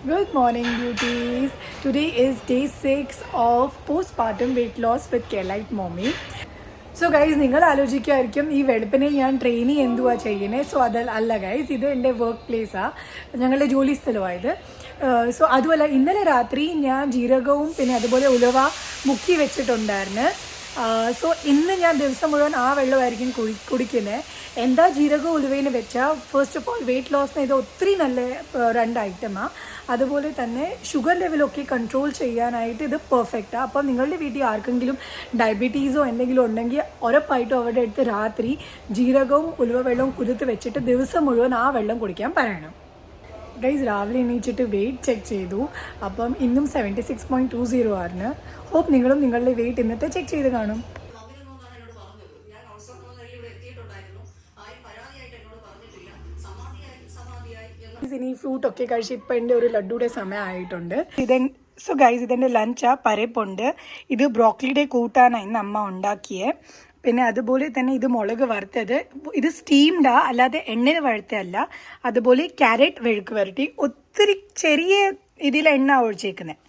Good morning, beauties. Today is day 6 of postpartum weight loss with Kerlite Mommy. So guys നിങ്ങൾ ആലോചിക്കുമായിരിക്കും ഈ വെളുപ്പിനെ ഞാൻ training എന്തുവാ ചെയ്യുന്നത്. സോ അതല്ല ഗൈസ്, ഇത് എൻ്റെ വർക്ക് പ്ലേസാണ്, ഞങ്ങളുടെ ജോലി സ്ഥലമായത്. സോ അതുമല്ല, ഇന്നലെ രാത്രി ഞാൻ ജീരകവും പിന്നെ അതുപോലെ ഉലുവ മുക്കി വെച്ചിട്ടുണ്ടായിരുന്നു. സോ ഇന്ന് ഞാൻ ദിവസം മുഴുവൻ ആ വെള്ളമായിരിക്കും കുടിക്കുന്നത്. എന്താ ജീരകവും ഉലുവയിൽ വെച്ചാൽ ഫസ്റ്റ് ഓഫ് ഓൾ വെയിറ്റ് ലോസിന് ഇത് ഒത്തിരി നല്ല രണ്ട് ഐറ്റമാണ്. അതുപോലെ തന്നെ ഷുഗർ ലെവലൊക്കെ കൺട്രോൾ ചെയ്യാനായിട്ട് ഇത് പെർഫെക്റ്റാണ്. അപ്പോൾ നിങ്ങളുടെ വീട്ടിൽ ആർക്കെങ്കിലും ഡയബറ്റീസോ എന്തെങ്കിലും ഉണ്ടെങ്കിൽ ഉറപ്പായിട്ടും അവരുടെ അടുത്ത് രാത്രി ജീരകവും ഉലുവ വെള്ളവും കുതിർത്ത് വെച്ചിട്ട് ദിവസം മുഴുവൻ ആ വെള്ളം കുടിക്കാൻ പറയണം. ഗൈസ് രാവിലെ എണീച്ചിട്ട് വെയിറ്റ് ചെക്ക് ചെയ്തു. അപ്പം ഇന്നും 76.20 ആയിരുന്നു. ഹോപ്പ് നിങ്ങളും നിങ്ങളുടെ വെയിറ്റ് ഇന്നത്തെ ചെക്ക് ചെയ്ത് കാണും. ഇനി ഫ്രൂട്ടൊക്കെ കഴിച്ച് ഇപ്പം എൻ്റെ ഒരു ലഡ്ഡുയുടെ സമയമായിട്ടുണ്ട്. സോ ഗൈസ് ഇതെൻ്റെ ലഞ്ചാണ്. പരിപ്പുണ്ട്, ഇത് ബ്രോക്കലിയുടെ കൂട്ടാനാണ് ഇന്ന് അമ്മ ഉണ്ടാക്കിയത്. പിന്നെ അതുപോലെ തന്നെ ഇത് മുളക് വറുത്തത്, ഇത് സ്റ്റീംഡാ, അല്ലാതെ എണ്ണയിൽ വറുത്തതല്ല. അതുപോലെ ക്യാരറ്റ് വെഴുക്ക് വരട്ടി, ഒത്തിരി ചെറിയ ഇതിൽ എണ്ണ ഒഴിച്ചേക്കുന്നത്.